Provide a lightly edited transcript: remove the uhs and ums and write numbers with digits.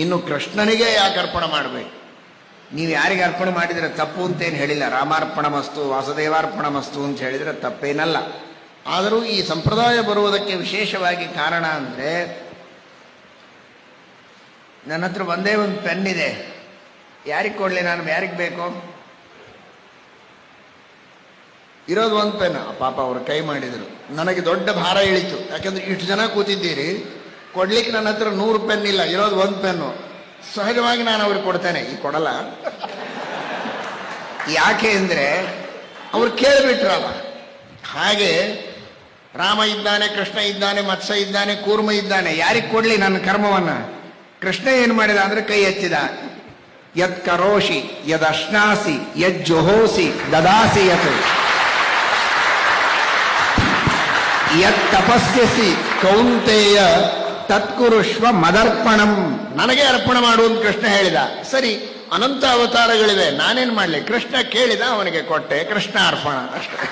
ಇನ್ನು ಕೃಷ್ಣನಿಗೆ ಯಾಕೆ ಅರ್ಪಣೆ ಮಾಡಬೇಕು? ನೀವು ಯಾರಿಗೆ ಅರ್ಪಣೆ ಮಾಡಿದರೆ ತಪ್ಪು ಅಂತೇನು ಹೇಳಿಲ್ಲ. ರಾಮಾರ್ಪಣ ಮಸ್ತು, ವಾಸುದೇವಾರ್ಪಣ ಮಸ್ತು ಅಂತ ಹೇಳಿದರೆ ತಪ್ಪೇನಲ್ಲ. ಆದರೂ ಈ ಸಂಪ್ರದಾಯ ಬರುವುದಕ್ಕೆ ವಿಶೇಷವಾಗಿ ಕಾರಣ ಅಂದರೆ, ನನ್ನ ಹತ್ರ ಒಂದೇ ಒಂದು ಪೆನ್ ಇದೆ, ಯಾರಿಗೆ ಕೊಡಲಿ ನಾನು? ಯಾರಿಗೆ ಬೇಕು? ಇರೋದು ಒಂದು ಪೆನ್. ಪಾಪ ಅವರು ಕೈ ಮಾಡಿದರು, ನನಗೆ ದೊಡ್ಡ ಭಾರ ಇಳಿತು. ಯಾಕೆಂದ್ರೆ ಇಷ್ಟು ಜನ ಕೂತಿದ್ದೀರಿ, ಕೊಡ್ಲಿಕ್ಕೆ ನನ್ನ ಹತ್ರ 100 ಪೆನ್ ಇಲ್ಲ, ಇರೋದು ಒಂದು ಪೆನ್ನು. ಸಹಜವಾಗಿ ನಾನು ಅವ್ರಿಗೆ ಕೊಡ್ತೇನೆ, ಈ ಕೊಡಲ್ಲ. ಯಾಕೆ ಅಂದರೆ ಅವ್ರು ಕೇಳಿಬಿಟ್ರಲ್ಲ. ಹಾಗೆ ರಾಮ ಇದ್ದಾನೆ, ಕೃಷ್ಣ ಇದ್ದಾನೆ, ಮತ್ಸ್ಯ ಇದ್ದಾನೆ, ಕೂರ್ಮ ಇದ್ದಾನೆ, ಯಾರಿಗೆ ಕೊಡ್ಲಿ ನನ್ನ ಕರ್ಮವನ್ನ? ಕೃಷ್ಣ ಏನು ಮಾಡಿದ ಅಂದ್ರೆ ಕೈ ಎತ್ತಿದ. ಯತ್ ಕರೋಷಿ ಯದ್ ಅಶ್ನಾಸಿ ಯದ್ ಜೊಹೋಸಿ ದದಾಸಿ ಯತ್ ಯತ್ ತಪಸ್ಯಸಿ ಕೌಂತೆಯ ತತ್ಕುರುಷ್ವ ಮದರ್ಪಣಂ. ನನಗೆ ಅರ್ಪಣೆ ಮಾಡುವಂತ ಕೃಷ್ಣ ಹೇಳಿದ. ಸರಿ, ಅನಂತ ಅವತಾರಗಳಿವೆ, ನಾನೇನ್ ಮಾಡ್ಲಿ? ಕೃಷ್ಣ ಕೇಳಿದ, ಅವನಿಗೆ ಕೊಟ್ಟೆ, ಕೃಷ್ಣ ಅರ್ಪಣ ಅಷ್ಟೇ.